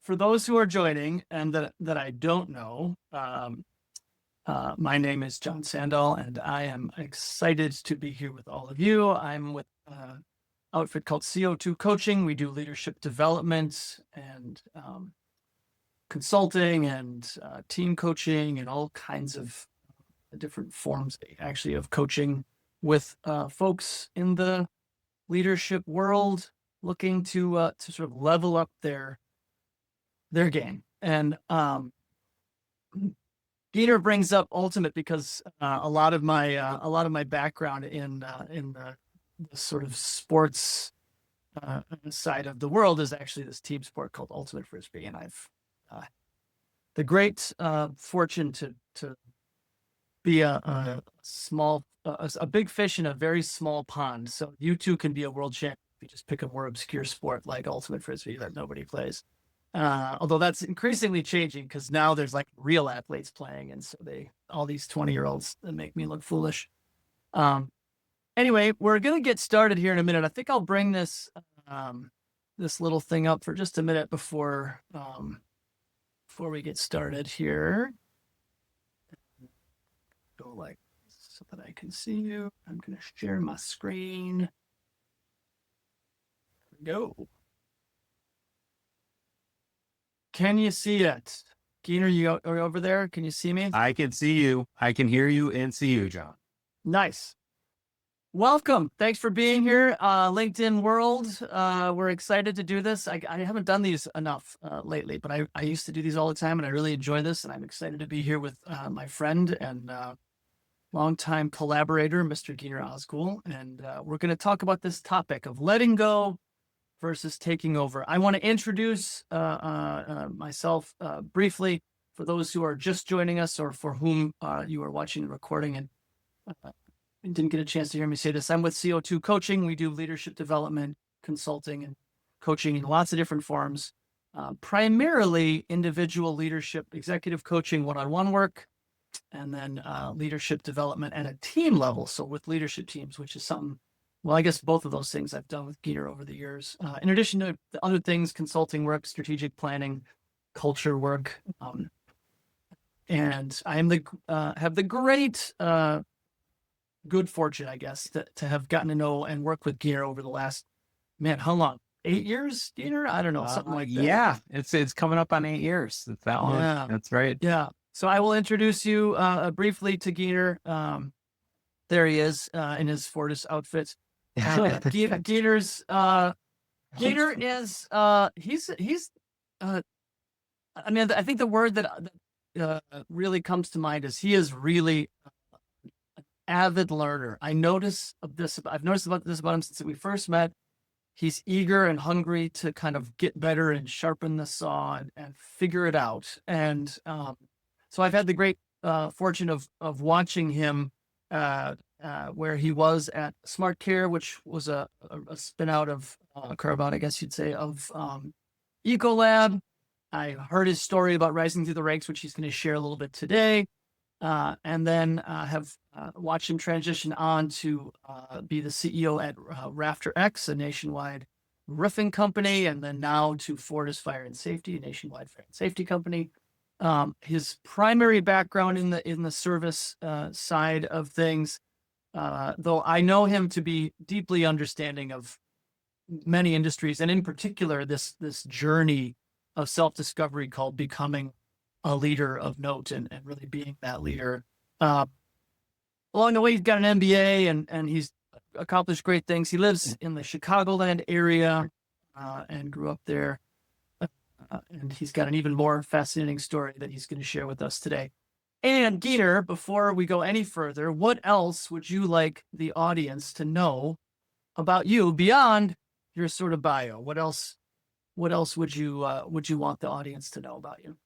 for those who are joining and that I don't know, my name is John Sandahl, and I am excited to be here with all of you. I'm with an outfit called CO2 Coaching. We do leadership development and consulting and team coaching and all kinds of different forms, actually, of coaching with folks in the leadership world looking to sort of level up their game. And Gyner brings up ultimate because a lot of my background in the sort of sports side of the world is actually this team sport called ultimate frisbee, and I've the great fortune to be a big fish in a very small pond. So you too can be a world champion if you just pick a more obscure sport like ultimate frisbee that nobody plays. Although that's increasingly changing because now there's like real athletes playing, and so all these 20-year-olds that make me look foolish. Anyway, we're gonna get started here in a minute. I think I'll bring this little thing up for just a minute before we get started here. Go like so that I can see you. I'm gonna share my screen. There we go. Can you see it? Gyner, you are over there? Can you see me? I can see you. I can hear you and see you, John. Nice. Welcome. Thanks for being here, LinkedIn world. We're excited to do this. I haven't done these enough lately, but I used to do these all the time, and I really enjoy this, and I'm excited to be here with my friend and longtime collaborator, Mr. Gyner Ozgul, and we're going to talk about this topic of letting go versus taking over. I want to introduce myself briefly for those who are just joining us or for whom you are watching the recording and didn't get a chance to hear me say this. I'm with CO2 Coaching. We do leadership development, consulting, and coaching in lots of different forms, primarily individual leadership, executive coaching, one-on-one work, and then leadership development at a team level. So with leadership teams, which is something, well, I guess both of those things I've done with Gyner over the years. In addition to the other things, consulting work, strategic planning, culture work. And I am have the great good fortune, I guess, to have gotten to know and work with Gyner over the last, man, how long? 8 years, Gyner? I don't know, something like that. Yeah, it's coming up on 8 years. It's that long. Yeah. That's right. Yeah. So I will introduce you briefly to Gyner. There he is in his Fortis outfit. Gyner's Gyner is he's I mean, I think the word that really comes to mind is he is really an avid learner. I've noticed about this about him since we first met. He's eager and hungry to kind of get better and sharpen the saw and figure it out. And so I've had the great fortune of watching him where he was at Smart Care, which was a spin out of carve out, I guess you'd say, of Ecolab. I heard his story about rising through the ranks, which he's going to share a little bit today, and then have watched him transition on to be the CEO at Rafter X, a nationwide roofing company, and then now to Fortis Fire and Safety, a nationwide fire and safety company. His primary background in the service side of things, though I know him to be deeply understanding of many industries, and in particular this journey of self-discovery called becoming a leader of note and really being that leader. Along the way, he's got an MBA and he's accomplished great things. He lives in the Chicagoland area and grew up there. And he's got an even more fascinating story that he's going to share with us today. And Gyner, before we go any further, what else would you like the audience to know about you beyond your sort of bio? What else would you want the audience to know about you?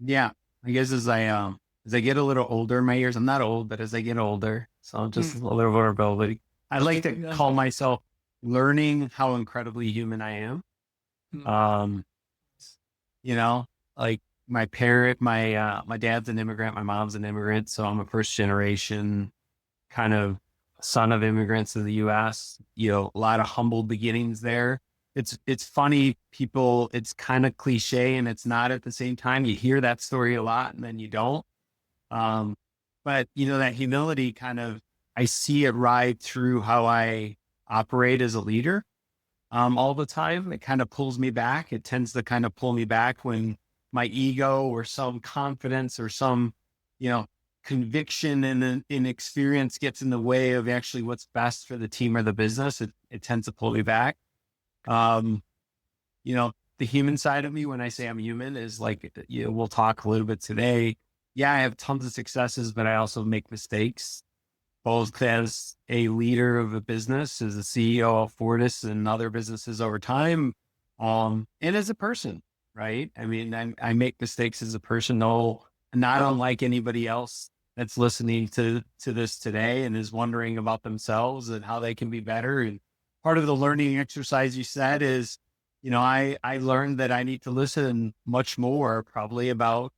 Yeah, I guess as I get a little older in my years, I'm not old, but as I get older, so I'm just a little vulnerability. I like to call myself learning how incredibly human I am. You know, like my dad's an immigrant, my mom's an immigrant, so I'm a first generation kind of son of immigrants in the U.S. You know, a lot of humble beginnings there. it's funny, people, it's kind of cliche and it's not at the same time. You hear that story a lot and then you don't. Um, but that humility kind of, I see it ride through how I operate as a leader. All the time, it kind of pulls me back. It tends to kind of pull me back when my ego or some confidence or some, conviction and in experience gets in the way of actually what's best for the team or the business. It tends to pull me back. Um, the human side of me, when I say I'm human, is like, we'll talk a little bit today. Yeah, I have tons of successes, but I also make mistakes, both as a leader of a business, as a CEO of Fortis and other businesses over time, and as a person, right? I mean, I make mistakes as a person, not unlike anybody else that's listening to this today and is wondering about themselves and how they can be better. And part of the learning exercise you said is, I learned that I need to listen much more probably about,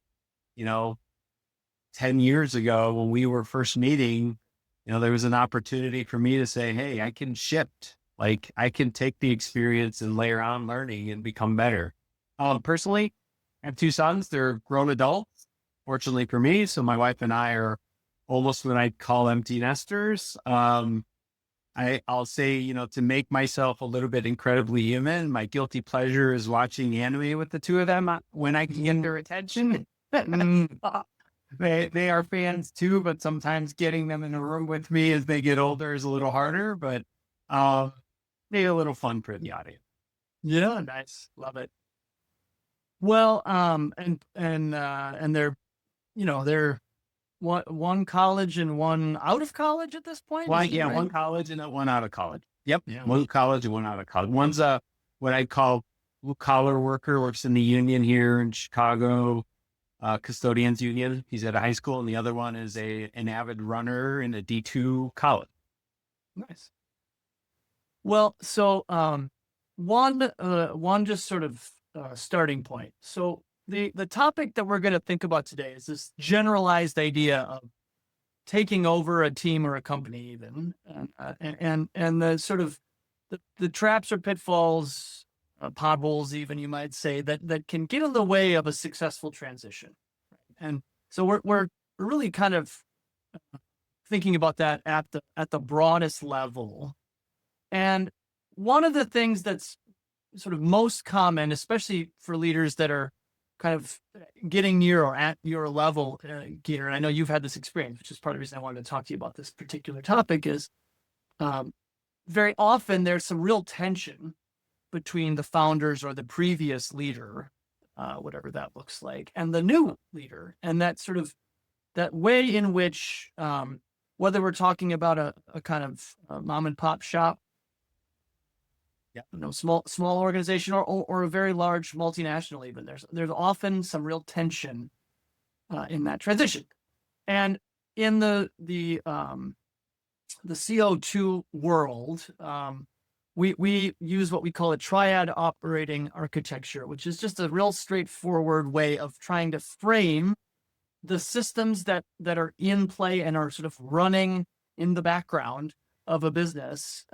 10 years ago when we were first meeting. There was an opportunity for me to say, hey, I can shift. Like, I can take the experience and layer on learning and become better. Personally, I have two sons. They're grown adults, fortunately for me. So my wife and I are almost what I'd call empty nesters. I'll say, to make myself a little bit incredibly human, my guilty pleasure is watching anime with the two of them when I can get their attention. They are fans too, but sometimes getting them in a room with me as they get older is a little harder, but maybe a little fun for the audience. Yeah, nice. Love it. Well, and they're, they're one college and one out of college at this point. Well, Is that yeah, right? one college and one out of college. Yep. Yeah. One college and one out of college. One's what I call blue collar worker, works in the union here in Chicago, custodians union. He's at a high school, and the other one is an avid runner in a D2 college. Nice. Well, so one just sort of starting point. So the topic that we're going to think about today is this generalized idea of taking over a team or a company, even, and the sort of the traps or pitfalls, potholes, even you might say, that can get in the way of a successful transition. And so we're really kind of thinking about that at the broadest level. And one of the things that's sort of most common, especially for leaders that are kind of getting near or at your level, Gyner, and I know you've had this experience, which is part of the reason I wanted to talk to you about this particular topic, is very often there's some real tension between the founders or the previous leader, whatever that looks like, and the new leader. And that sort of that way in which, whether we're talking about a kind of mom and pop shop, small organization, or a very large multinational, even there's often some real tension in that transition. And in the CO2 world, we use what we call a triad operating architecture, which is just a real straightforward way of trying to frame the systems that are in play and are sort of running in the background of a business,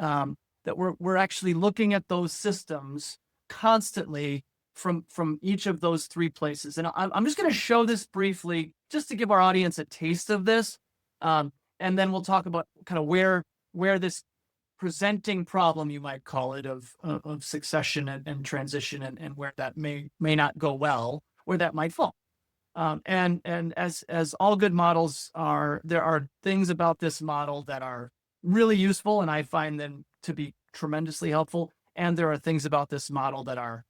that we're actually looking at those systems constantly from each of those three places. And I'm just going to show this briefly just to give our audience a taste of this. And then we'll talk about kind of where this presenting problem, you might call it, of succession and transition, and where that may not go well, where that might fall. And as all good models are, there are things about this model that are really useful, and I find them to be tremendously helpful. And there are things about this model that are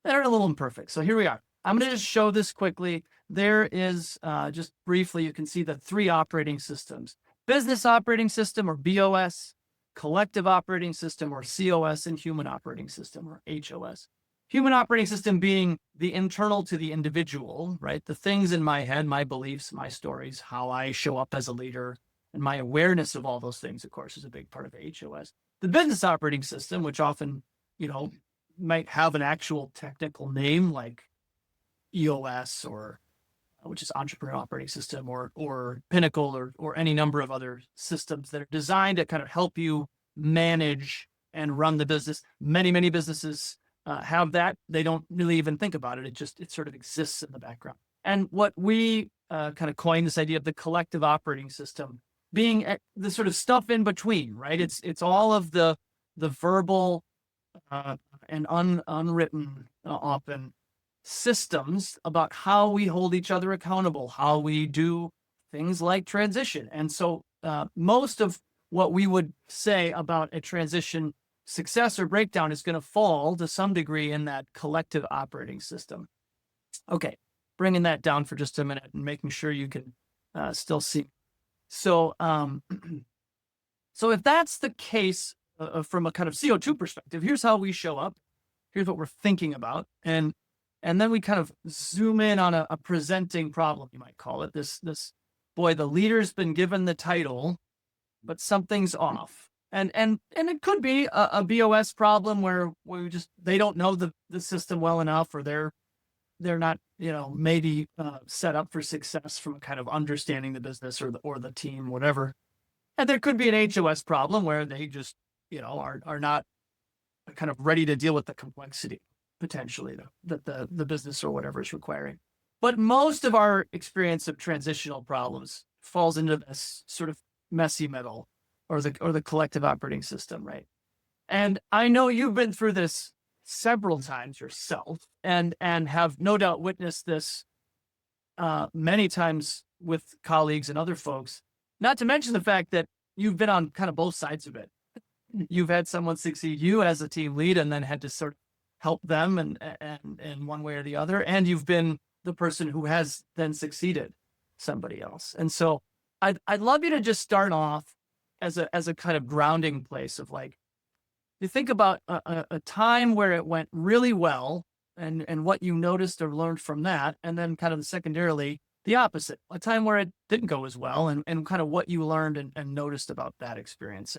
a little imperfect. So here we are. I'm going to just show this quickly. There is, just briefly, you can see the three operating systems: business operating system, or BOS, collective operating system, or COS, and human operating system, or HOS. Human operating system being the internal to the individual, right? The things in my head, my beliefs, my stories, how I show up as a leader, and my awareness of all those things, of course, is a big part of HOS. The business operating system, which often, might have an actual technical name like EOS, or which is entrepreneur operating system, or Pinnacle, or any number of other systems that are designed to kind of help you manage and run the business. Many businesses have that. They don't really even think about it. It sort of exists in the background. And what we kind of coined this idea of the collective operating system being the sort of stuff in between, right? It's all of the verbal and unwritten often systems about how we hold each other accountable, how we do things like transition. And so most of what we would say about a transition success or breakdown is going to fall to some degree in that collective operating system. Okay, bringing that down for just a minute and making sure you can still see. So, so if that's the case from a kind of CO2 perspective, here's how we show up. Here's what we're thinking about, and then we kind of zoom in on a presenting problem, you might call it. This boy, the leader's been given the title, but something's off. And it could be a BOS problem where they don't know the system well enough, or they're not, maybe set up for success from kind of understanding the business or the team, whatever. And there could be an HOS problem where they just, are not kind of ready to deal with the complexity potentially that the business or whatever is requiring. But most of our experience of transitional problems falls into this sort of messy middle, or the collective operating system, right? And I know you've been through this several times yourself, and have no doubt witnessed this many times with colleagues and other folks, not to mention the fact that you've been on kind of both sides of it. You've had someone succeed you as a team lead and then had to sort of help them and in one way or the other. And you've been the person who has then succeeded somebody else. And so I'd love you to just start off as a kind of grounding place of like, you think about a time where it went really well and what you noticed or learned from that. And then kind of secondarily, the opposite, a time where it didn't go as well and kind of what you learned and noticed about that experience.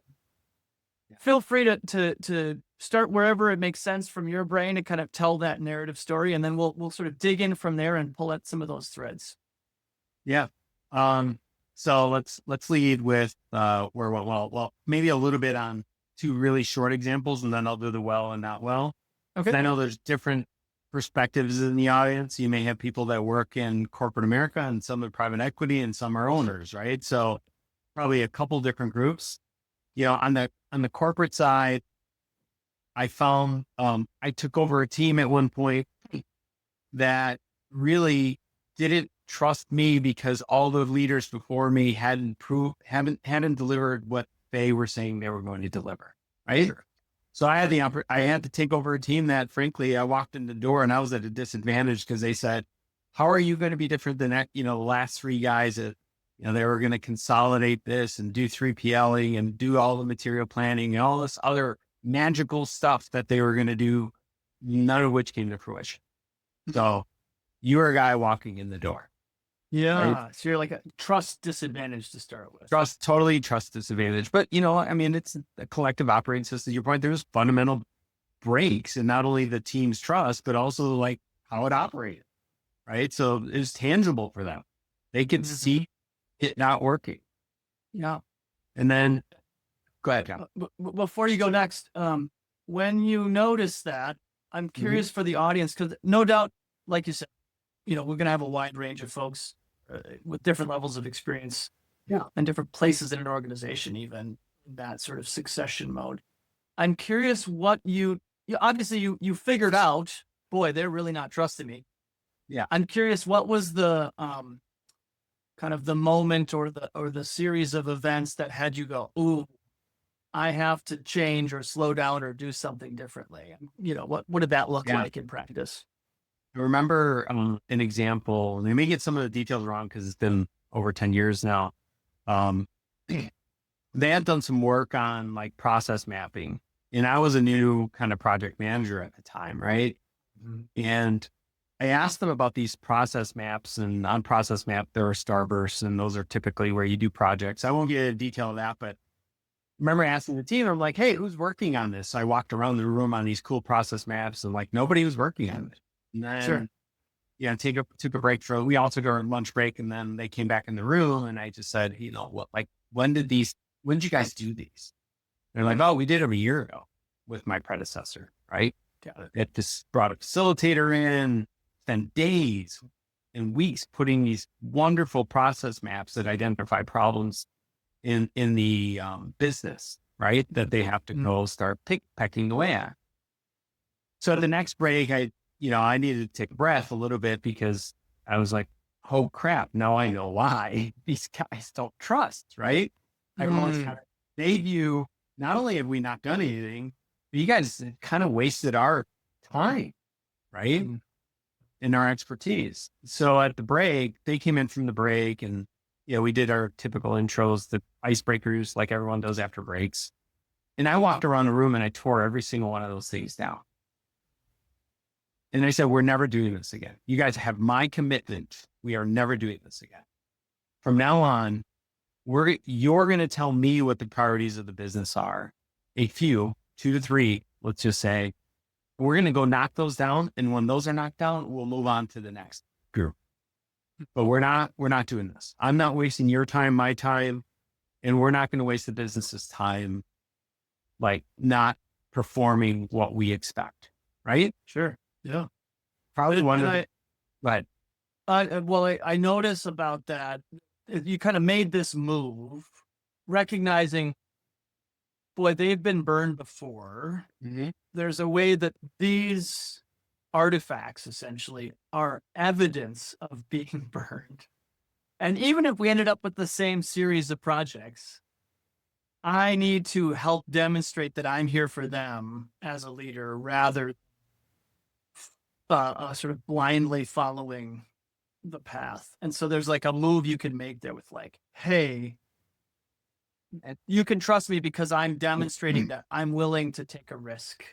Yeah. Feel free to start wherever it makes sense from your brain to kind of tell that narrative story. And then we'll sort of dig in from there and pull at some of those threads. Yeah. So let's lead with where well, maybe a little bit on two really short examples, and then I'll do the well and not well. Okay. I know there's different perspectives in the audience. You may have people that work in corporate America, and some in private equity, and some are owners, right? So probably a couple different groups. On the corporate side, I found I took over a team at one point that really didn't trust me because all the leaders before me hadn't delivered what they were saying they were going to deliver, right? Sure. So I had to take over a team that, frankly, I walked in the door and I was at a disadvantage because they said, "How are you going to be different than that? The last three guys that they were going to consolidate this and do 3PLing and do all the material planning and all this other magical stuff that they were going to do, none of which came to fruition." So you were a guy walking in the door. Yeah. Right? So you're like a trust disadvantage to start with. Totally trust disadvantage. But, it's a collective operating system. To your point, there's fundamental breaks in not only the team's trust, but also like how it operated. Right. So it's tangible for them. They could see it not working. Yeah. And then go ahead, John. Before you go next, when you notice that, I'm curious for the audience, because no doubt, like you said, we're going to have a wide range of folks with different levels of experience, and different places in an organization, even in that sort of succession mode. I'm curious what you obviously you figured out, boy, they're really not trusting me. Yeah. I'm curious, what was the kind of the moment or the series of events that had you go, ooh, I have to change or slow down or do something differently? What did that look like in practice? I remember an example, and they may get some of the details wrong because it's been over 10 years now. They had done some work on like process mapping, and I was a new kind of project manager at the time. Right. Mm-hmm. And I asked them about these process maps, and on process map, there are starbursts, and those are typically where you do projects. I won't get into detail of that, but I remember asking the team, I'm like, "Hey, who's working on this?" So I walked around the room on these cool process maps, and like nobody was working on it. And then, took a break we all took our lunch break, and then they came back in the room, and I just said, when did you guys do these? They're like, "Oh, we did them a year ago." with my predecessor, right? Got it. It just brought a facilitator in, spent days and weeks putting these wonderful process maps that identify problems in the business, right? That they have to go start pecking away at. So at the next break, I needed to take a breath a little bit because I was like, oh crap, now I know why these guys don't trust, right? They view, not only have we not done anything, but you guys kind of wasted our time, right? And our expertise. So at the break, they came in from the break and, we did our typical intros, the icebreakers, like everyone does after breaks. And I walked around the room and I tore every single one of those things down. And I said, we're never doing this again. You guys have my commitment. We are never doing this again. From now on, you're going to tell me what the priorities of the business are. A few, 2 to 3, let's just say. We're going to go knock those down. And when those are knocked down, we'll move on to the next group. But we're not doing this. I'm not wasting your time, my time, and we're not going to waste the business's time, like not performing what we expect. Right? Sure. Yeah. Probably one of the, but I notice about that. You kind of made this move, recognizing, boy, they've been burned before. There's a way that these artifacts essentially are evidence of being burned. And even if we ended up with the same series of projects, I need to help demonstrate that I'm here for them as a leader rather sort of blindly following the path. And so there's like a move you can make there with like, hey, you can trust me because I'm demonstrating that I'm willing to take a risk.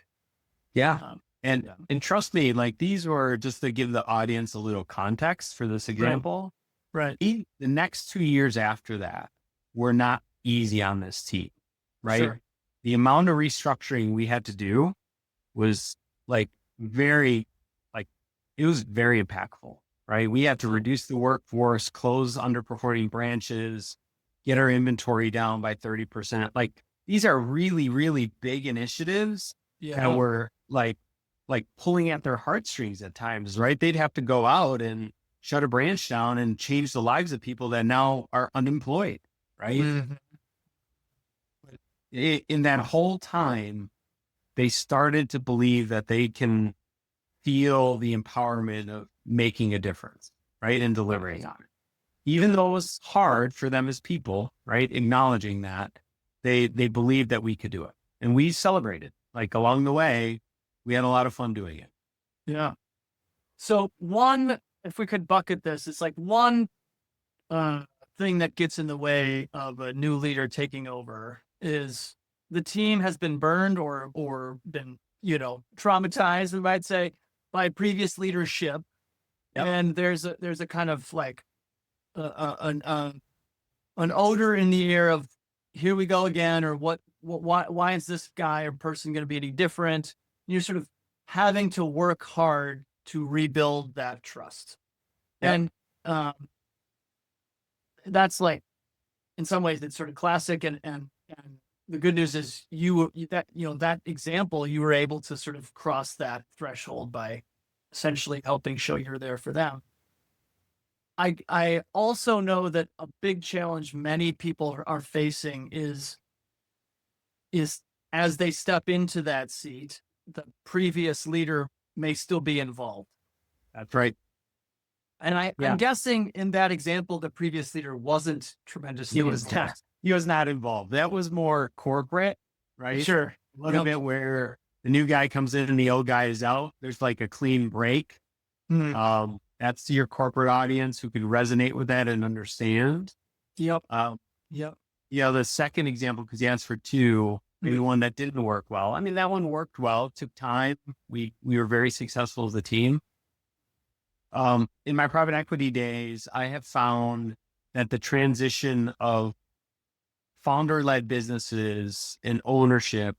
Yeah. And trust me, like these were just to give the audience a little context for this example. Right. The next 2 years after that were not easy on this team, right? Sure. The amount of restructuring we had to do was it was very impactful, right? We had to reduce the workforce, close underperforming branches, get our inventory down by 30%. Like these are really, really big initiatives that were like pulling at their heartstrings at times, right? They'd have to go out and shut a branch down and change the lives of people that now are unemployed, right? In that whole time, they started to believe that they can feel the empowerment of making a difference, right? And delivering on it. Even though it was hard for them as people, right? Acknowledging that they believed that we could do it. And we celebrated, like along the way, we had a lot of fun doing it. Yeah. So if we could bucket this, it's like one thing that gets in the way of a new leader taking over is the team has been burned or been, traumatized, we might say, by previous leadership. Yep. And there's a kind of like an odor in the air of here we go again, or why is this guy or person going to be any different? You're sort of having to work hard to rebuild that trust. Yep. And that's like, in some ways, it's sort of classic. And the good news is that example, you were able to sort of cross that threshold by essentially helping show you're there for them. I also know that a big challenge many people are facing is as they step into that seat, the previous leader may still be involved. That's right. And I'm guessing in that example, the previous leader wasn't tremendously involved. He was not involved. That was more corporate, right? Sure. A little bit where the new guy comes in and the old guy is out. There's like a clean break. That's your corporate audience who could resonate with that and understand. Yep. The second example, because you asked for two, maybe one that didn't work well. I mean, that one worked well. It took time. We were very successful as a team. In my private equity days, I have found that the transition of founder-led businesses and ownership,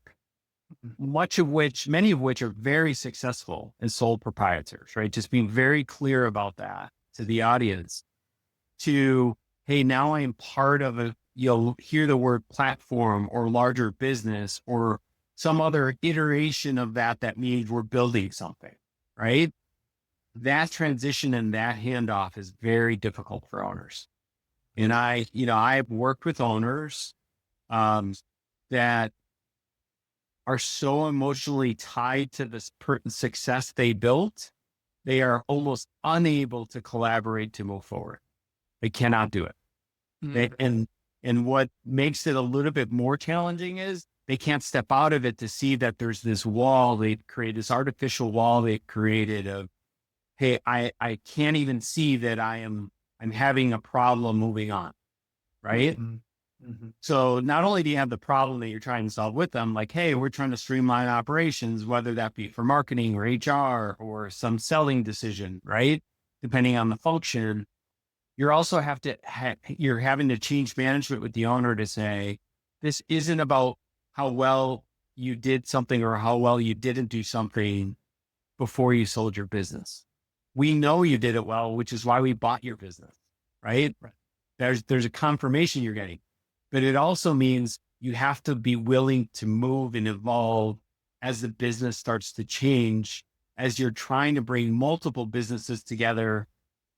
many of which are very successful as sole proprietors, right? Just being very clear about that to the audience to, hey, now I am part of you'll hear the word platform or larger business or some other iteration of that means we're building something, right? That transition and that handoff is very difficult for owners. And I've worked with owners that are so emotionally tied to this success they built, they are almost unable to collaborate to move forward. They cannot do it. And what makes it a little bit more challenging is they can't step out of it to see that there's this wall they've created, this artificial wall they've created of, hey, I can't even see that I'm having a problem moving on, right? So not only do you have the problem that you're trying to solve with them, like, hey, we're trying to streamline operations, whether that be for marketing or HR or some selling decision, right? Depending on the function, you're also you're having to change management with the owner to say, this isn't about how well you did something or how well you didn't do something before you sold your business. We know you did it well, which is why we bought your business, right? There's a confirmation you're getting, but it also means you have to be willing to move and evolve as the business starts to change, as you're trying to bring multiple businesses together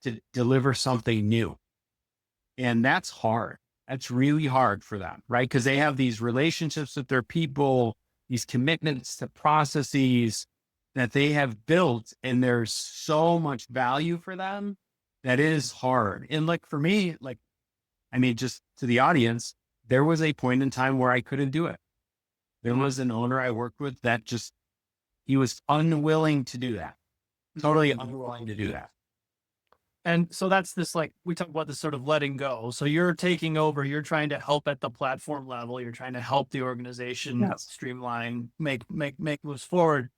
to deliver something new. And that's hard. That's really hard for them, right? Because they have these relationships with their people, these commitments to processes that they have built, and there's so much value for them that is hard. And like for me, just to the audience, there was a point in time where I couldn't do it. There was an owner I worked with that he was unwilling to do that. Totally unwilling to do that. And so that's this, like, we talk about this sort of letting go. So you're taking over, you're trying to help at the platform level. You're trying to help the organization streamline, make moves forward.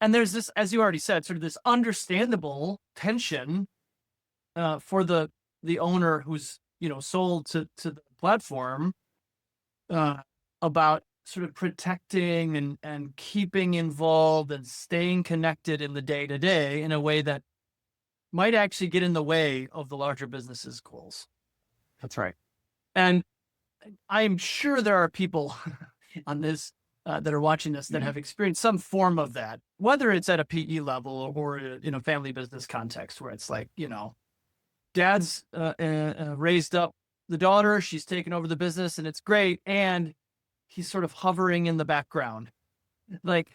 And there's this, as you already said, sort of this understandable tension for the owner who's, sold to the platform about sort of protecting and keeping involved and staying connected in the day-to-day in a way that might actually get in the way of the larger business's goals. That's right. And I'm sure there are people on this that are watching this that have experienced some form of that, whether it's at a PE level or in a family business context where it's like, dad's raised up the daughter, she's taken over the business and it's great. And he's sort of hovering in the background, like,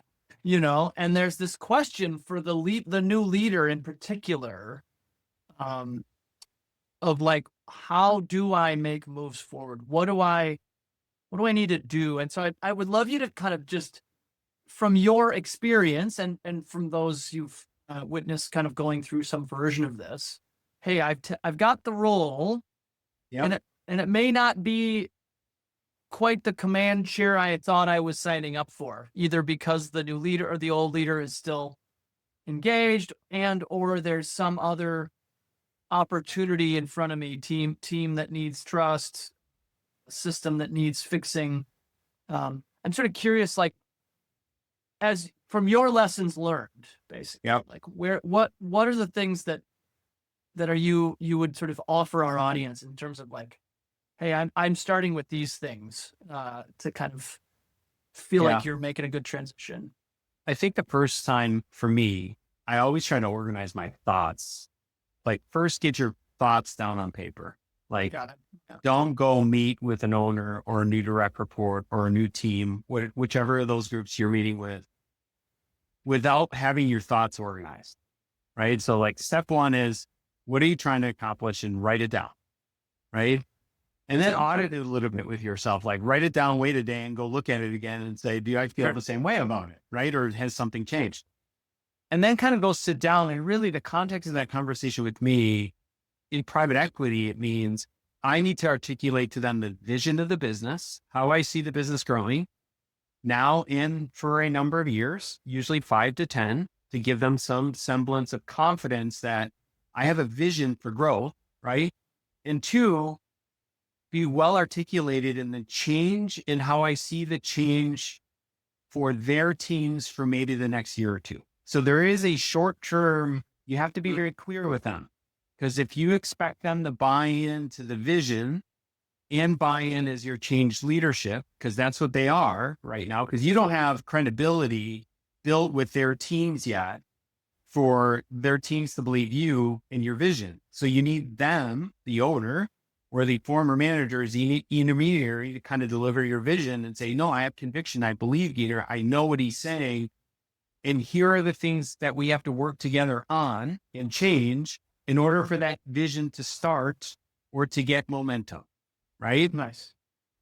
and there's this question for the new leader in particular, of like, how do I make moves forward? What do I need to do? And so I would love you to kind of just, from your experience and from those you've witnessed kind of going through some version of this, hey, I've got the role, and it may not be quite the command chair I thought I was signing up for, either because the new leader or the old leader is still engaged or there's some other opportunity in front of me, team that needs trust, a system that needs fixing. I'm sort of curious, like, as from your lessons learned, basically, like what are the things that are you would sort of offer our audience in terms of like, hey, I'm starting with these things to kind of feel like you're making a good transition. I think the first time for me, I always try to organize my thoughts. Like, first get your thoughts down on paper. Like, don't go meet with an owner or a new direct report or a new team, whichever of those groups you're meeting with, without having your thoughts organized, right? So like step one is, what are you trying to accomplish, and write it down, right? And then audit it a little bit with yourself, like write it down, wait a day and go look at it again and say, do I feel the same way about it, right? Or has something changed? And then kind of go sit down, and really the context of that conversation with me in private equity, it means I need to articulate to them the vision of the business, how I see the business growing now and for a number of years, usually 5 to 10, to give them some semblance of confidence that I have a vision for growth, right? And two, be well articulated in the change in how I see the change for their teams for maybe the next year or two. So there is a short term, you have to be very clear with them, because if you expect them to buy into the vision and buy-in as your change leadership, because that's what they are right now, because you don't have credibility built with their teams yet for their teams to believe you and your vision. So you need them, the owner or the former manager, as the intermediary, to kind of deliver your vision and say, no, I have conviction. I believe Gyner. I know what he's saying. And here are the things that we have to work together on and change in order for that vision to start or to get momentum. Right? Nice.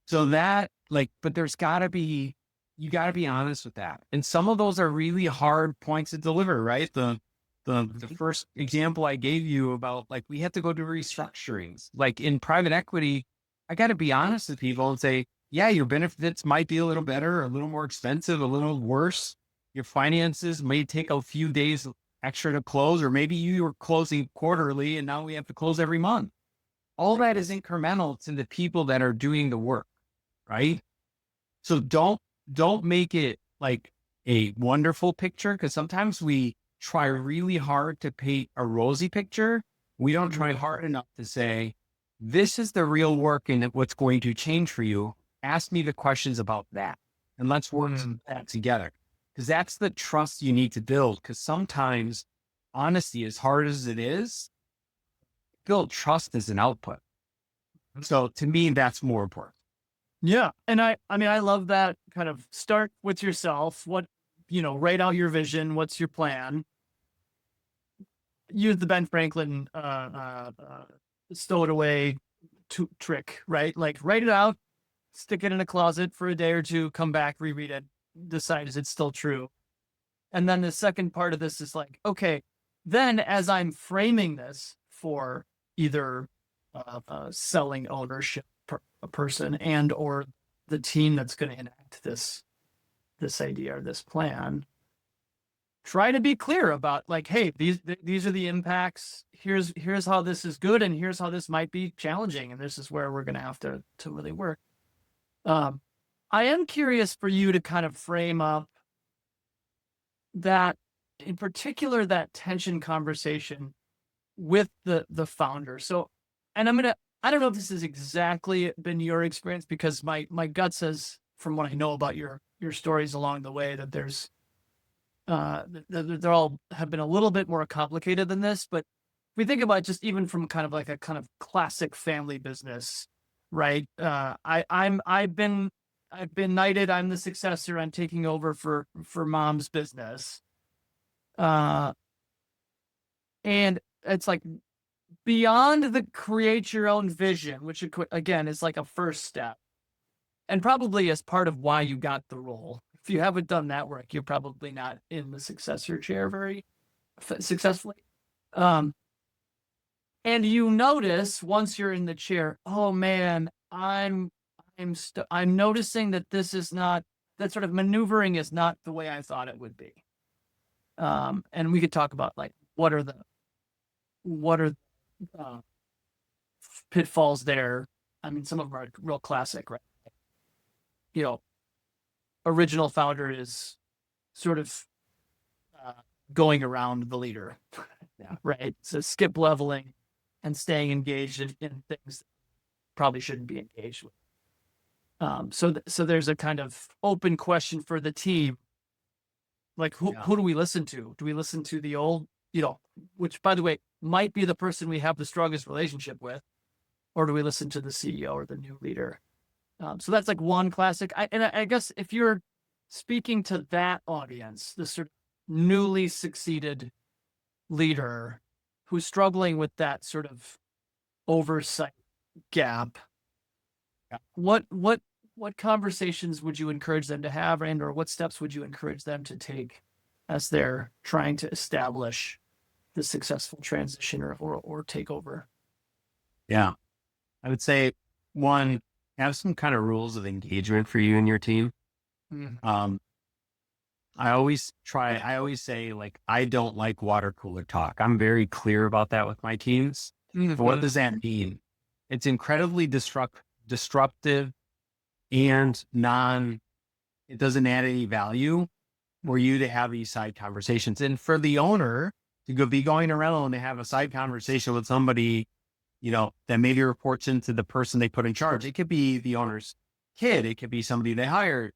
So that, like, but you got to be honest with that. And some of those are really hard points to deliver, right? The first example I gave you about, like, we have to go to restructurings. Like in private equity, I got to be honest with people and say, yeah, your benefits might be a little better, a little more expensive, a little worse. Your finances may take a few days extra to close, or maybe you were closing quarterly and now we have to close every month. All that is incremental to the people that are doing the work, right? So don't make it like a wonderful picture, because sometimes we try really hard to paint a rosy picture. We don't try hard enough to say, this is the real work and what's going to change for you. Ask me the questions about that, and let's work that together. Because that's the trust you need to build. Because sometimes honesty, as hard as it is, build trust as an output. So to me, that's more important. Yeah. And I mean, I love that kind of start with yourself. Write out your vision. What's your plan? Use the Ben Franklin, stow it away trick, right? Like write it out, stick it in a closet for a day or two, come back, reread it, decide is it still true? And then the second part of this is like, okay, then as I'm framing this for either selling ownership a person and or the team that's going to enact this idea or this plan, try to be clear about, like, hey, these are the impacts. Here's how this is good, and here's how this might be challenging, and this is where we're going to have to really work. I am curious for you to kind of frame up that, in particular, that tension conversation with the founder. So, and I don't know if this has exactly been your experience, because my gut says, from what I know about your stories along the way, that there's they're all have been a little bit more complicated than this. But if we think about just even from kind of like a kind of classic family business, right? I've been knighted. I'm the successor. I'm taking over for mom's business. And it's like, beyond the create your own vision, which again is like a first step, and probably as part of why you got the role. If you haven't done that work, you're probably not in the successor chair very successfully. And you notice once you're in the chair, oh man, I'm noticing that this is not, that sort of maneuvering is not the way I thought it would be. And we could talk about, like, what are pitfalls there. I mean, some of them are real classic, right? Original founder is sort of going around the leader, yeah, right? So skip leveling and staying engaged in things that probably shouldn't be engaged with. So there's a kind of open question for the team, like, who do we listen to? Do we listen to the old, which, by the way, might be the person we have the strongest relationship with, or do we listen to the CEO or the new leader? So that's like one classic. I guess if you're speaking to that audience, the sort of newly succeeded leader who's struggling with that sort of oversight gap, what conversations would you encourage them to have, and or what steps would you encourage them to take as they're trying to establish the successful transition or takeover? Yeah, I would say, one, have some kind of rules of engagement for you and your team. Mm-hmm. I always say, like, I don't like water cooler talk. I'm very clear about that with my teams. Mm-hmm. But what does that mean? It's incredibly disruptive and it doesn't add any value for you to have these side conversations. And for the owner to be going around and have a side conversation with somebody that maybe reports into the person they put in charge. It could be the owner's kid. It could be somebody they hired.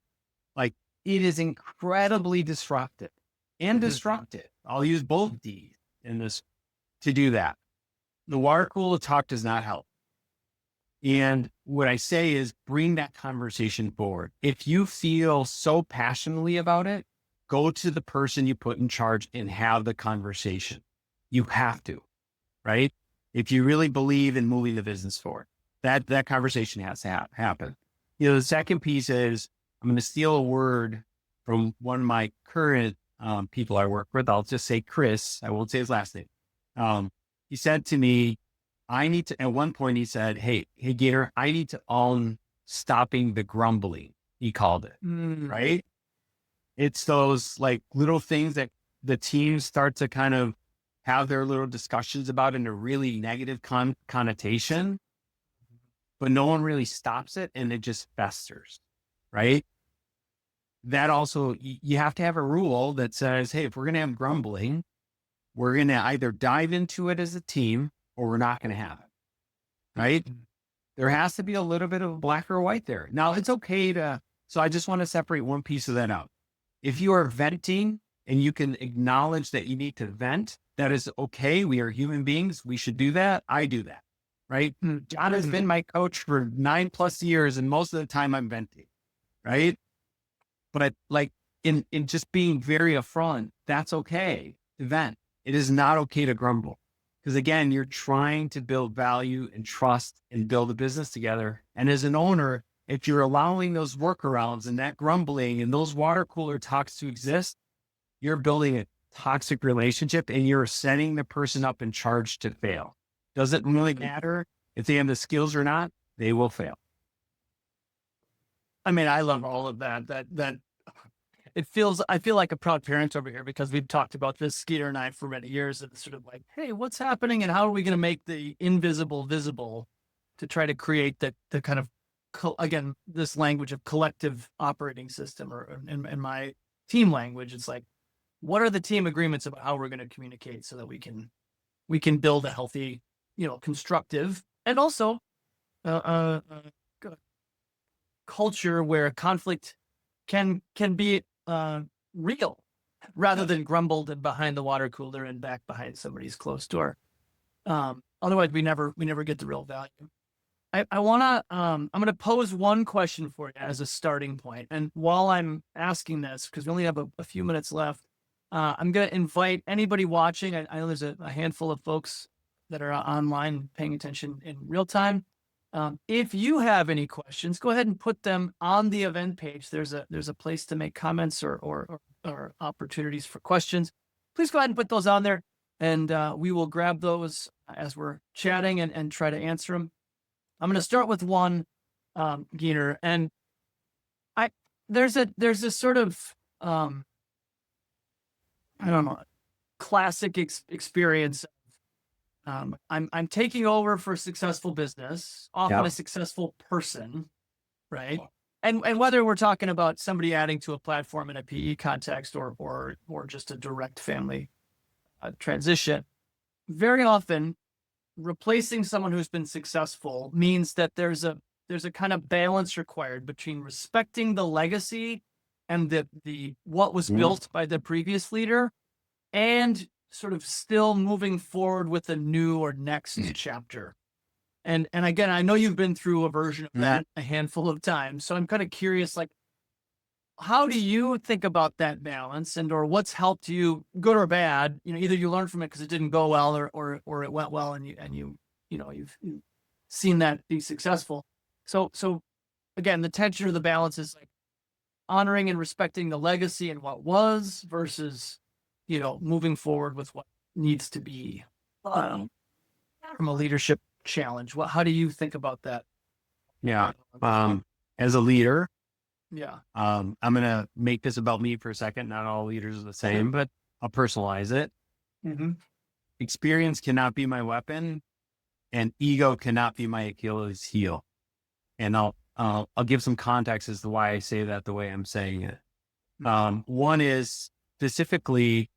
Like, it is incredibly disruptive and destructive. I'll use both D's in this to do that. The water cooler talk does not help. And what I say is bring that conversation forward. If you feel so passionately about it, go to the person you put in charge and have the conversation. You have to, right? If you really believe in moving the business forward, that conversation has to happen. The second piece is, I'm going to steal a word from one of my current people I work with. I'll just say Chris. I won't say his last name. He said to me, at one point he said, hey, Gyner, I need to own stopping the grumbling. He called it, right? It's those like little things that the teams start to kind of have their little discussions about in a really negative connotation, but no one really stops it and it just festers, right? That also, you have to have a rule that says, hey, if we're going to have grumbling, we're going to either dive into it as a team or we're not going to have it, right? There has to be a little bit of black or white there. Now, it's okay so I just want to separate one piece of that out. If you are venting and you can acknowledge that you need to vent, that is okay. We are human beings. We should do that. I do that, right? John has been my coach for 9+ years, and most of the time I'm venting, right? But like in just being very upfront, that's okay to vent. It is not okay to grumble. Because again, you're trying to build value and trust and build a business together. And as an owner, if you're allowing those workarounds and that grumbling and those water cooler talks to exist, you're building a toxic relationship and you're setting the person up in charge to fail. Doesn't really matter if they have the skills or not, they will fail. I mean, I love all of that. I feel like a proud parent over here because we've talked about this, Skeeter and I, for many years. And it's sort of like, hey, what's happening and how are we going to make the invisible visible to try to create the kind of, again, this language of collective operating system, or in my team language, it's like, what are the team agreements about how we're going to communicate so that we can build a healthy, constructive, and also culture where conflict can be real rather than grumbled and behind the water cooler and back behind somebody's closed door. Otherwise we never get the real value. I'm going to pose one question for you as a starting point. And while I'm asking this, because we only have a few minutes left, I'm going to invite anybody watching. I know there's a handful of folks that are online paying attention in real time. If you have any questions, go ahead and put them on the event page. There's a place to make comments or opportunities for questions. Please go ahead and put those on there, and we will grab those as we're chatting and try to answer them. I'm going to start with one, Gyner, and there's this sort of I don't know, classic experience. I'm taking over for a successful business, often a successful person, right? And whether we're talking about somebody adding to a platform in a PE context or just a direct family transition, very often replacing someone who's been successful means that there's a kind of balance required between respecting the legacy and the what was built by the previous leader and sort of still moving forward with a new or next chapter. And again, I know you've been through a version of that a handful of times. So I'm kind of curious, like, how do you think about that balance, or what's helped you, good or bad? Either you learned from it because it didn't go well, or it went well, and you've seen that be successful. So again, the tension or the balance is like honoring and respecting the legacy and what was versus moving forward with what needs to be from a leadership challenge. How do you think about that? Yeah. As a leader, I'm going to make this about me for a second. Not all leaders are the same, but I'll personalize it. Experience cannot be my weapon, and ego cannot be my Achilles heel. And I'll give some context as to why I say that the way I'm saying it. One is specifically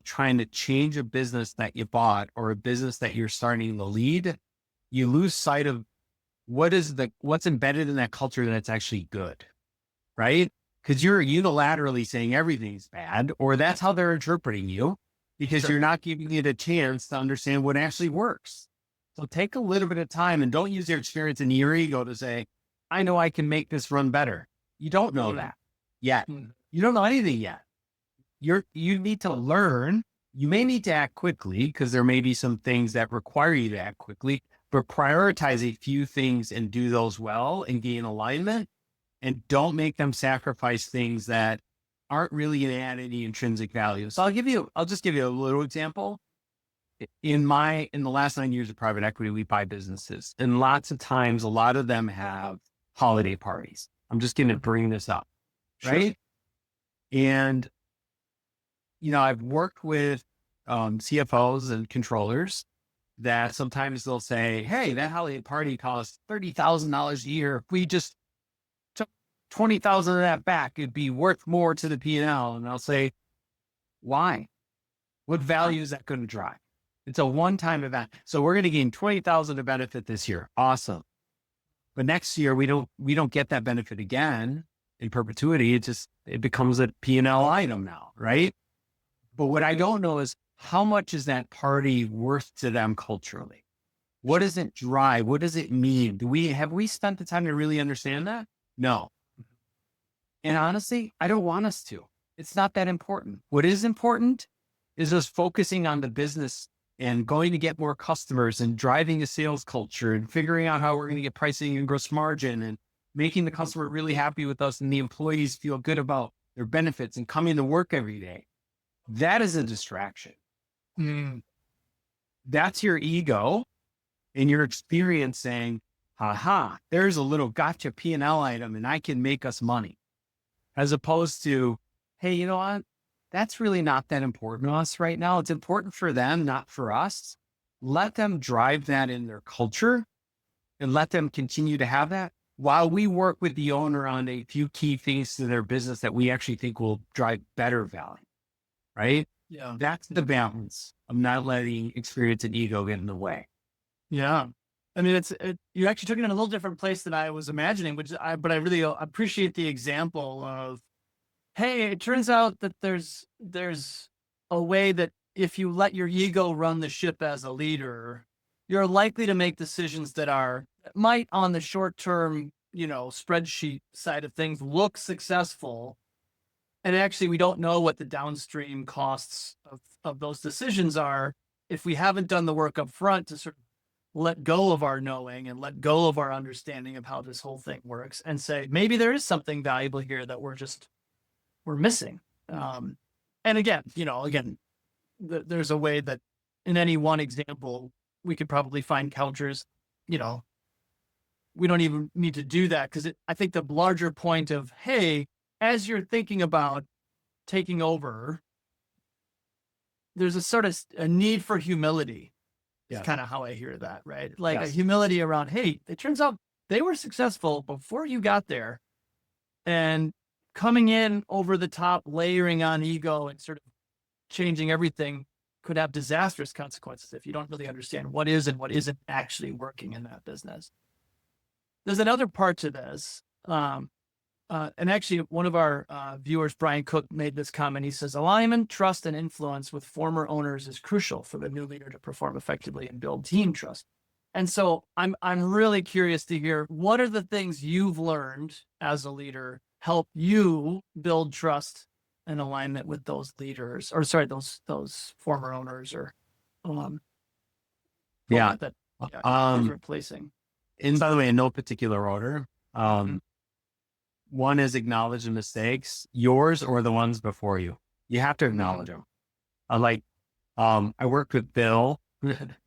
trying to change a business that you bought or a business that you're starting to lead, you lose sight of what's embedded in that culture that's actually good, right? Because you're unilaterally saying everything's bad, or that's how they're interpreting you, because you're not giving it a chance to understand what actually works. So take a little bit of time and don't use your experience and your ego to say, I know I can make this run better. You don't know that yet. You don't know anything yet. You need to learn. You may need to act quickly because there may be some things that require you to act quickly, but prioritize a few things and do those well and gain alignment, and don't make them sacrifice things that aren't really going to add any intrinsic value. So I'll just give you a little example. In the last 9 years of private equity, we buy businesses, and lots of times, a lot of them have holiday parties. I'm just going to bring this up. Right. And, I've worked with CFOs and controllers that sometimes they'll say, hey, that holiday party costs $30,000 a year. If we just took 20,000 of that back, it'd be worth more to the P&L. And I'll say, why? What value is that going to drive? It's a one-time event. So we're going to gain 20,000 of benefit this year. Awesome. But next year we don't get that benefit again in perpetuity. It becomes a P&L item now. Right. But what I don't know is how much is that party worth to them culturally? What does it drive? What does it mean? Have we spent the time to really understand that? No. And honestly, I don't want us to. It's not that important. What is important is us focusing on the business and going to get more customers and driving a sales culture and figuring out how we're going to get pricing and gross margin and making the customer really happy with us and the employees feel good about their benefits and coming to work every day. That is a distraction. That's your ego and your experience saying, there's a little gotcha P&L item and I can make us money. As opposed to, hey, you know what? That's really not that important to us right now. It's important for them, not for us. Let them drive that in their culture and let them continue to have that while we work with the owner on a few key things to their business that we actually think will drive better value. Right? Yeah. That's the balance of not letting experience and ego get in the way. Yeah. I mean, you actually took it in a little different place than I was imagining, but I really appreciate the example of, hey, it turns out that there's a way that if you let your ego run the ship as a leader, you're likely to make decisions that might on the short term, spreadsheet side of things look successful. And actually, we don't know what the downstream costs of those decisions are if we haven't done the work up front to sort of let go of our knowing and let go of our understanding of how this whole thing works and say, maybe there is something valuable here that we're missing. And again, there's a way that in any one example, we could probably find counters, we don't even need to do that because I think the larger point of, hey, as you're thinking about taking over, there's a sort of a need for humility. It's kind of how I hear that, right? Like a humility around, hey, it turns out they were successful before you got there. And coming in over the top, layering on ego and sort of changing everything could have disastrous consequences if you don't really understand what is and what isn't actually working in that business. There's another part to this. And actually, one of our viewers, Brian Cook, made this comment. He says, alignment, trust, and influence with former owners is crucial for the new leader to perform effectively and build team trust. And so I'm really curious to hear, what are the things you've learned as a leader help you build trust and alignment with those leaders, or sorry, those former owners or that replacing. And by the way, in no particular order. One is acknowledge the mistakes, yours or the ones before you. You have to acknowledge them. I worked with Bill.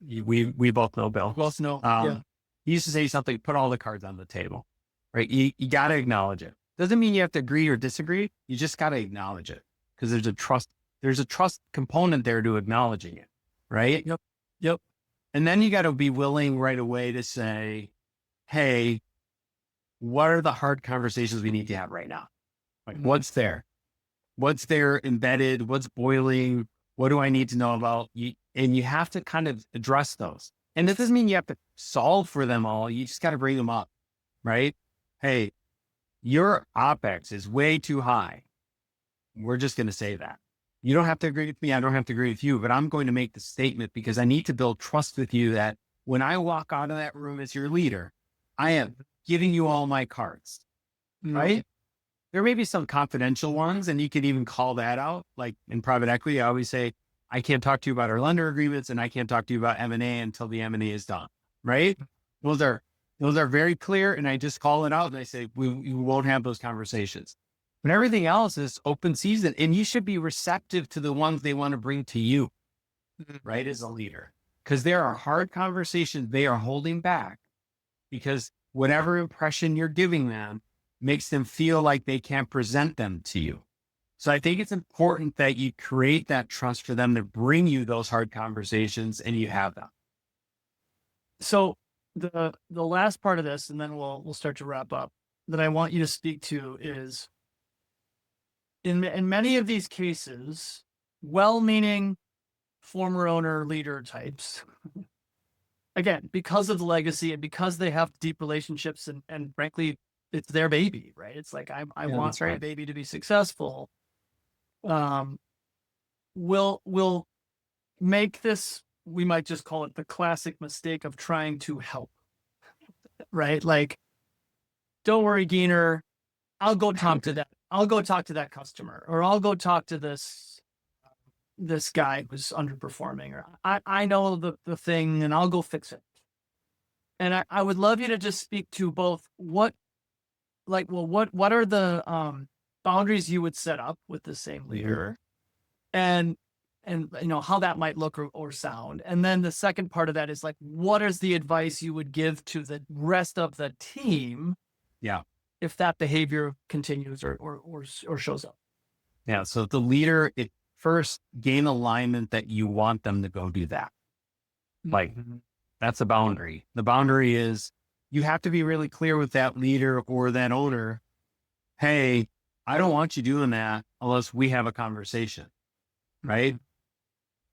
We both know Bill. Both know. He used to say something, put all the cards on the table, right? You got to acknowledge it. Doesn't mean you have to agree or disagree. You just got to acknowledge it because there's a trust component there to acknowledging it, right? Yep. And then you got to be willing right away to say, hey, what are the hard conversations we need to have right now? Like what's there embedded, what's boiling, What do I need to know about you? And you have to kind of address those. And this doesn't mean you have to solve for them all. You just got to bring them up, right? Hey, your OpEx is way too high. We're just going to say that. You don't have to agree with me. I don't have to agree with you, but I'm going to make the statement because I need to build trust with you that when I walk out of that room as your leader, I am giving you all my cards, right? There may be some confidential ones, and you could even call that out. Like in private equity, I always say, I can't talk to you about our lender agreements, and I can't talk to you about M&A until the M&A is done, right? Those are very clear, and I just call it out, and I say, we won't have those conversations. But everything else is open season, and you should be receptive to the ones they want to bring to you, right, as a leader. Because there are hard conversations they are holding back because whatever impression you're giving them makes them feel like they can't present them to you. So I think it's important that you create that trust for them to bring you those hard conversations and you have them. So the last part of this, and then we'll start to wrap up, that I want you to speak to is in many of these cases, well-meaning former owner leader types, again, because of the legacy and because they have deep relationships and frankly, it's their baby, right? It's like, I want my baby to be successful. Will make this, we might just call it the classic mistake of trying to help, right? Like, don't worry, Gyner, I'll go talk to that. I'll go talk to that customer, or I'll go talk to this guy who's underperforming, or I know the thing and I'll go fix it. And I would love you to just speak to both what are the boundaries you would set up with the same leader, and how that might look or sound. And then the second part of that is like, what is the advice you would give to the rest of the team? Yeah. If that behavior continues or shows up. Yeah. So the leader, it first gain alignment that you want them to go do that. Like that's a boundary. The boundary is you have to be really clear with that leader or that owner. Hey, I don't want you doing that unless we have a conversation. Right.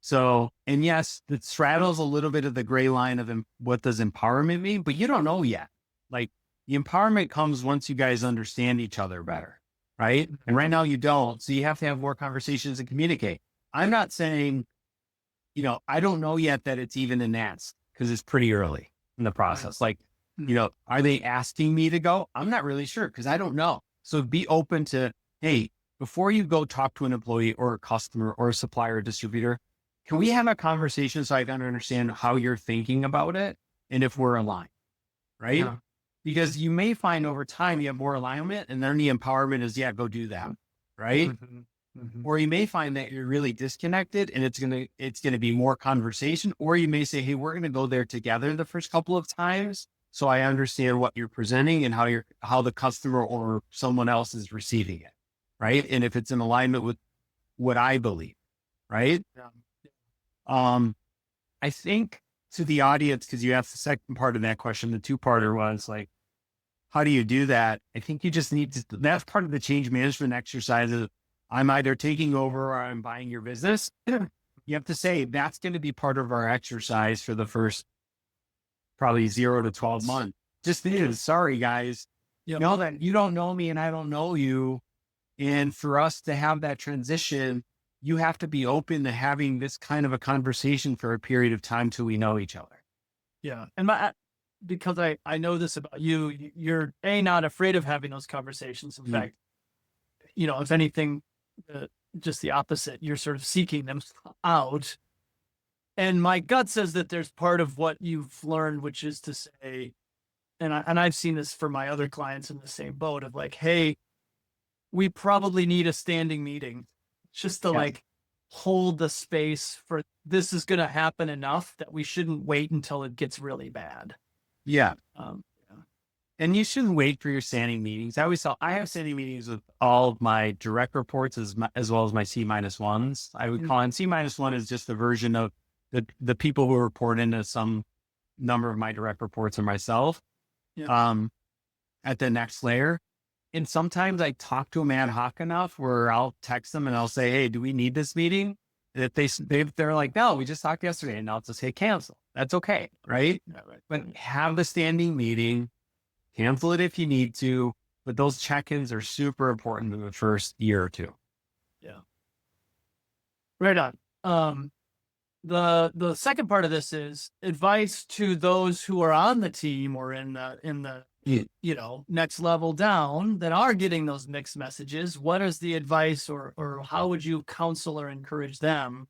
So, and yes, it straddles a little bit of the gray line of what does empowerment mean, but you don't know yet. Like the empowerment comes once you guys understand each other better. Right. And right now you don't. So you have to have more conversations and communicate. I'm not saying, I don't know yet that it's even announced because it's pretty early in the process. Like, are they asking me to go? I'm not really sure because I don't know. So be open to, hey, before you go talk to an employee or a customer or a supplier or distributor, can we have a conversation so I can understand how you're thinking about it and if we're aligned, right? Yeah. Because you may find over time you have more alignment and then the empowerment is, go do that, right? Or you may find that you're really disconnected and it's gonna be more conversation. Or you may say, hey, we're gonna go there together the first couple of times so I understand what you're presenting and how the customer or someone else is receiving it, right? And if it's in alignment with what I believe, right? I think to the audience, because you asked the second part of that question, the two-parter was like, how do you do that? I think you just need to, that's part of the change management exercise of I'm either taking over or I'm buying your business. You have to say that's going to be part of our exercise for the first probably 0 to 12 months. Just is sorry, guys. Know that you don't know me and I don't know you. And for us to have that transition, you have to be open to having this kind of a conversation for a period of time till we know each other. Yeah. And because I know this about you, you're not afraid of having those conversations. In fact, if anything, just the opposite, you're sort of seeking them out. And my gut says that there's part of what you've learned, which is to say, and I've seen this for my other clients in the same boat of like, hey, we probably need a standing meeting just to hold the space for this is going to happen enough that we shouldn't wait until it gets really bad. Yeah. And you shouldn't wait for your standing meetings. I have standing meetings with all of my direct reports as well as my C-1s. I would call it C-1 is just a version of the people who report into some number of my direct reports or myself at the next layer. And sometimes I talk to them ad hoc enough where I'll text them and I'll say, hey, do we need this meeting? If they're like, no, we just talked yesterday, and I'll just hit cancel. That's okay, right? Yeah, right. But have the standing meeting, cancel it if you need to. But those check-ins are super important in the first year or two. Yeah. Right on. The second part of this is advice to those who are on the team or in the next level down that are getting those mixed messages. What is the advice, or how would you counsel or encourage them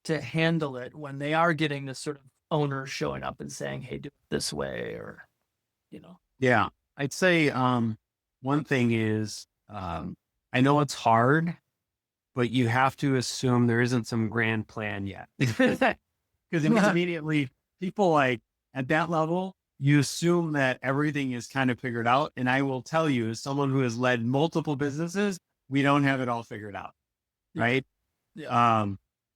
to handle it when they are getting this sort of owner showing up and saying, hey, do it this way, or Yeah, I'd say one thing is I know it's hard, but you have to assume there isn't some grand plan yet. Because immediately people like at that level, you assume that everything is kind of figured out. And I will tell you, as someone who has led multiple businesses, we don't have it all figured out. Right. Yeah.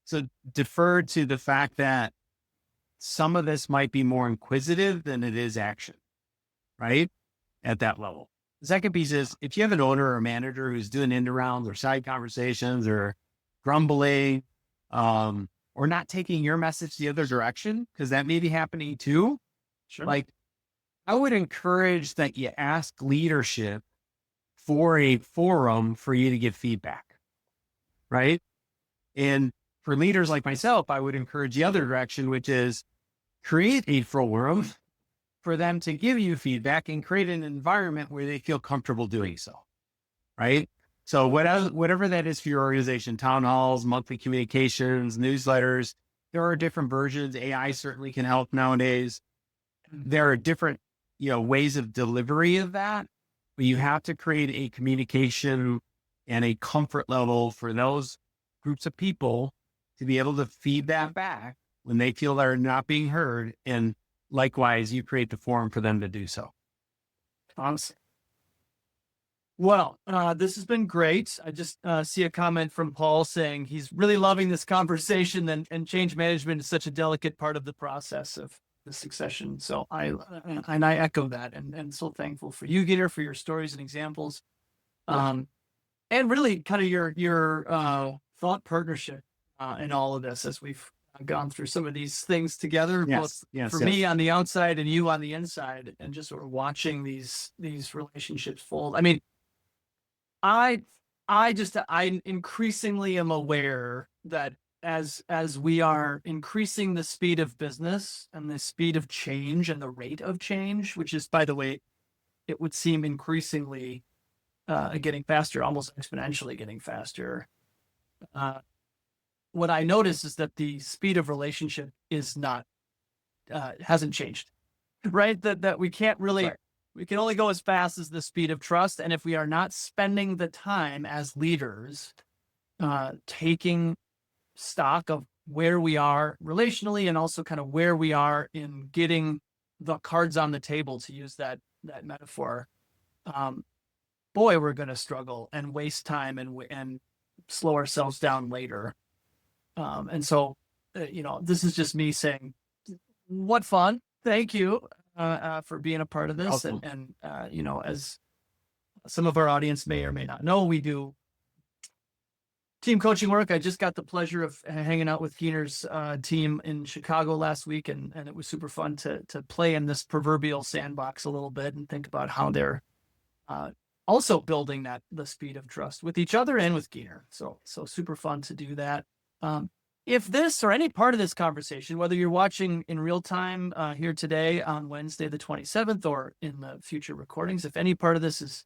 So defer to the fact that some of this might be more inquisitive than it is action. Right. At that level. The second piece is if you have an owner or a manager who's doing end rounds or side conversations or grumbling, or not taking your message the other direction, because that may be happening too. Sure. Like, I would encourage that you ask leadership for a forum for you to give feedback. Right. And for leaders like myself, I would encourage the other direction, which is create a forum for them to give you feedback and create an environment where they feel comfortable doing so. Right. So whatever that is for your organization, town halls, monthly communications, newsletters, there are different versions. AI certainly can help nowadays. There are different, ways of delivery of that, but you have to create a communication and a comfort level for those groups of people to be able to feed that back when they feel they're not being heard. And likewise, you create the forum for them to do so. Awesome. Well, this has been great. I just see a comment from Paul saying he's really loving this conversation, and change management is such a delicate part of the process of the succession. So I echo that, and so thankful for you, Gyner, for your stories and examples, and really kind of your thought partnership in all of this as we've gone through some of these things together, both for me on the outside and you on the inside, and just sort of watching these relationships fold. I mean, I increasingly am aware that as we are increasing the speed of business and the speed of change and the rate of change, which is, by the way, it would seem increasingly getting faster, almost exponentially getting faster. What I notice is that the speed of relationship is not hasn't changed, right? That we can't really. Right. We can only go as fast as the speed of trust. And if we are not spending the time as leaders, taking stock of where we are relationally and also kind of where we are in getting the cards on the table, to use that metaphor, boy, we're going to struggle and waste time and slow ourselves down later. And so, this is just me saying, what fun. Thank you. For being a part of this. Awesome. And as some of our audience may or may not know, we do team coaching work. I just got the pleasure of hanging out with Gyner's team in Chicago last week, and it was super fun to play in this proverbial sandbox a little bit and think about how they're also building the speed of trust with each other and with Gyner. So super fun to do that. If this or any part of this conversation, whether you're watching in real time here today on Wednesday, the 27th, or in the future recordings, if any part of this is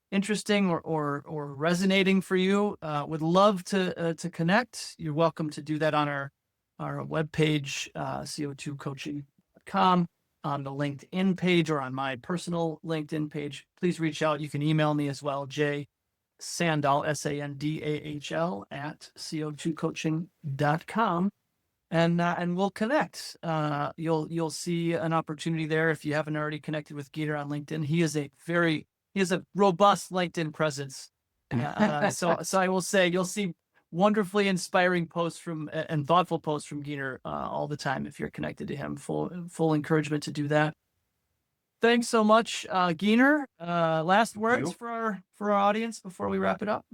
interesting or resonating for you, would love to connect. You're welcome to do that on our webpage, co2coaching.com, on the LinkedIn page, or on my personal LinkedIn page. Please reach out. You can email me as well, Sandahl, Sandahl at co2coaching.com, and we'll connect. You'll see an opportunity there if you haven't already connected with Gyner on LinkedIn. He has a robust LinkedIn presence. So I will say you'll see wonderfully inspiring posts and thoughtful posts from Gyner all the time if you're connected to him. Full encouragement to do that. Thanks so much, Gyner. Last words for our audience before we wrap it up.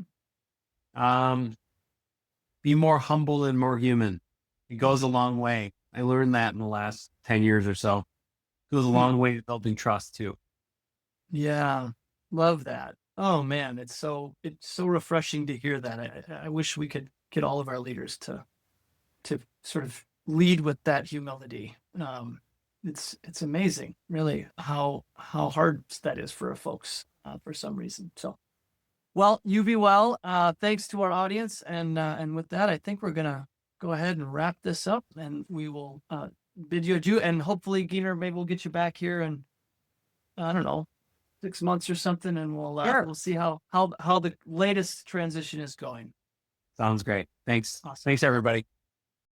be more humble and more human. It goes a long way. I learned that in the last 10 years or so. It goes a long way to building trust too. Yeah, love that. Oh man, it's so refreshing to hear that. I wish we could get all of our leaders to sort of lead with that humility. It's amazing, really, how hard that is for folks for some reason. So, well, you be well. Thanks to our audience, and with that, I think we're gonna go ahead and wrap this up, and we will bid you adieu. And hopefully, Gyner, maybe we'll get you back here, and I don't know, 6 months or something, and Sure. we'll see how the latest transition is going. Sounds great. Thanks. Awesome. Thanks, everybody.